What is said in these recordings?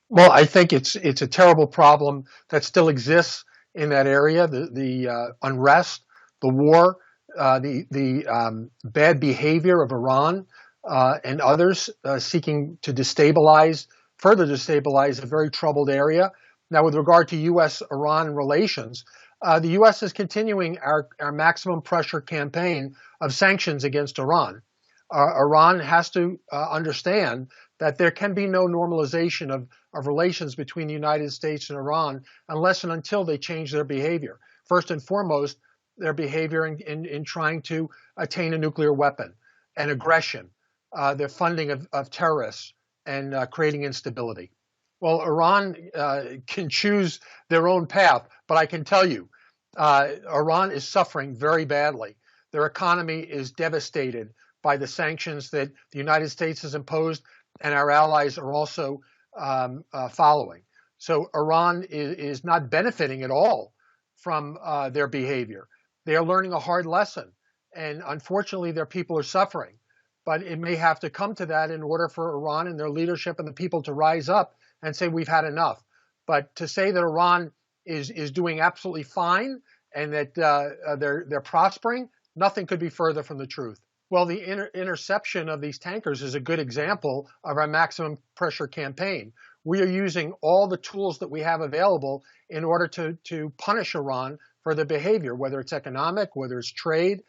Well, I think it's a terrible problem that still exists in that area. The unrest, the war, the bad behavior of Iran and others seeking to further destabilize a very troubled area. Now, with regard to U.S.-Iran relations, the U.S. is continuing our maximum pressure campaign of sanctions against Iran. Iran has to understand that there can be no normalization of relations between the United States and Iran unless and until they change their behavior. First and foremost, their behavior in trying to attain a nuclear weapon and aggression, their funding of terrorists, and creating instability. Well, Iran can choose their own path, but I can tell you, Iran is suffering very badly. Their economy is devastated by the sanctions that the United States has imposed, and our allies are also following. So Iran is not benefiting at all from their behavior. They are learning a hard lesson, and unfortunately, their people are suffering. But it may have to come to that in order for Iran and their leadership and the people to rise up and say, we've had enough. But to say that Iran is doing absolutely fine and that they're prospering, nothing could be further from the truth. Well, the interception of these tankers is a good example of our maximum pressure campaign. We are using all the tools that we have available in order to punish Iran for their behavior, whether it's economic, whether it's trade.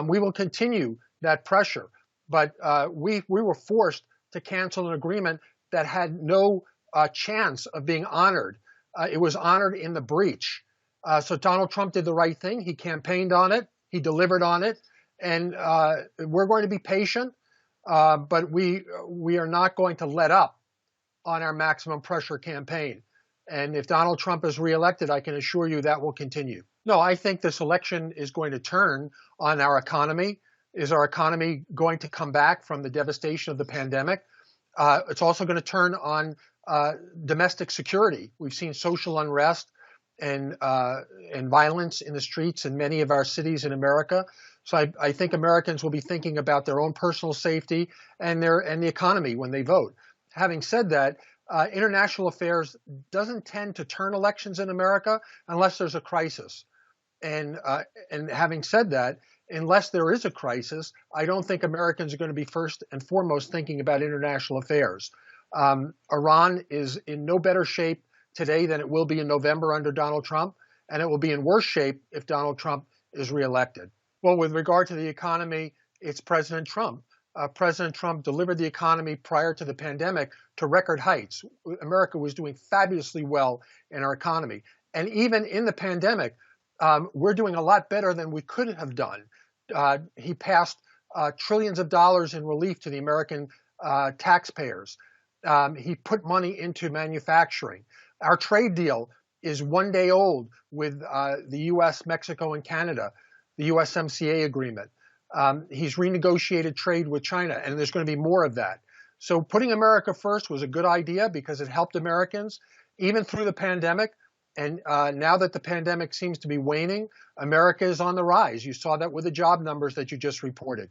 We will continue that pressure. But we were forced to cancel an agreement that had no chance of being honored. It was honored in the breach. So Donald Trump did the right thing. He campaigned on it. He delivered on it. And we're going to be patient, but we are not going to let up on our maximum pressure campaign. And if Donald Trump is reelected, I can assure you that will continue. No, I think this election is going to turn on our economy. Is our economy going to come back from the devastation of the pandemic? It's also going to turn on domestic security. We've seen social unrest and violence in the streets in many of our cities in America. So I think Americans will be thinking about their own personal safety and the economy when they vote. Having said that, international affairs doesn't tend to turn elections in America unless there's a crisis. And having said that, unless there is a crisis, I don't think Americans are going to be first and foremost thinking about international affairs. Iran is in no better shape today than it will be in November under Donald Trump, and it will be in worse shape if Donald Trump is reelected. Well, with regard to the economy, it's President Trump. President Trump delivered the economy prior to the pandemic to record heights. America was doing fabulously well in our economy. And even in the pandemic, we're doing a lot better than we could have done. He passed trillions of dollars in relief to the American taxpayers. He put money into manufacturing. Our trade deal is 1 day old with the U.S., Mexico, and Canada, the USMCA agreement. He's renegotiated trade with China, and there's going to be more of that. So putting America first was a good idea because it helped Americans, even through the pandemic. And now that the pandemic seems to be waning, America is on the rise. You saw that with the job numbers that you just reported.